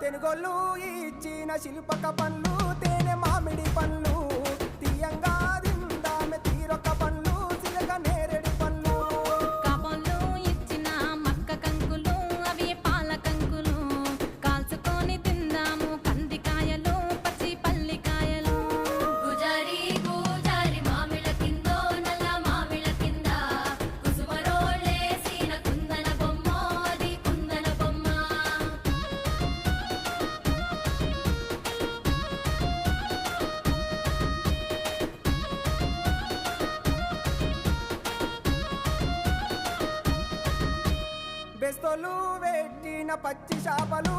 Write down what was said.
తెనుగోళ్ళు ఇచ్చిన శిల్పక పండ్లు తేనె మామిడి పండ్లు తీయంగా తిందామె తీరొక్క పండ్లు చిలక నేరేడి పండ్లు కాబోళ్ళు ఇచ్చిన మక్క కంకులు అవి పాల కంకులు కాల్చుకొని తిందాము కందికాయలు పచ్చి పల్లికాయలు గుజారి గుజారి మామిళ్ళ కిందో నల్ల మామిళ్ళ కింద కుసుమరోళ్ళేసిన కుందన బొమ్మ అది కుందన బొమ్మ బెస్తోలు పెట్టిన పచ్చి చేపలు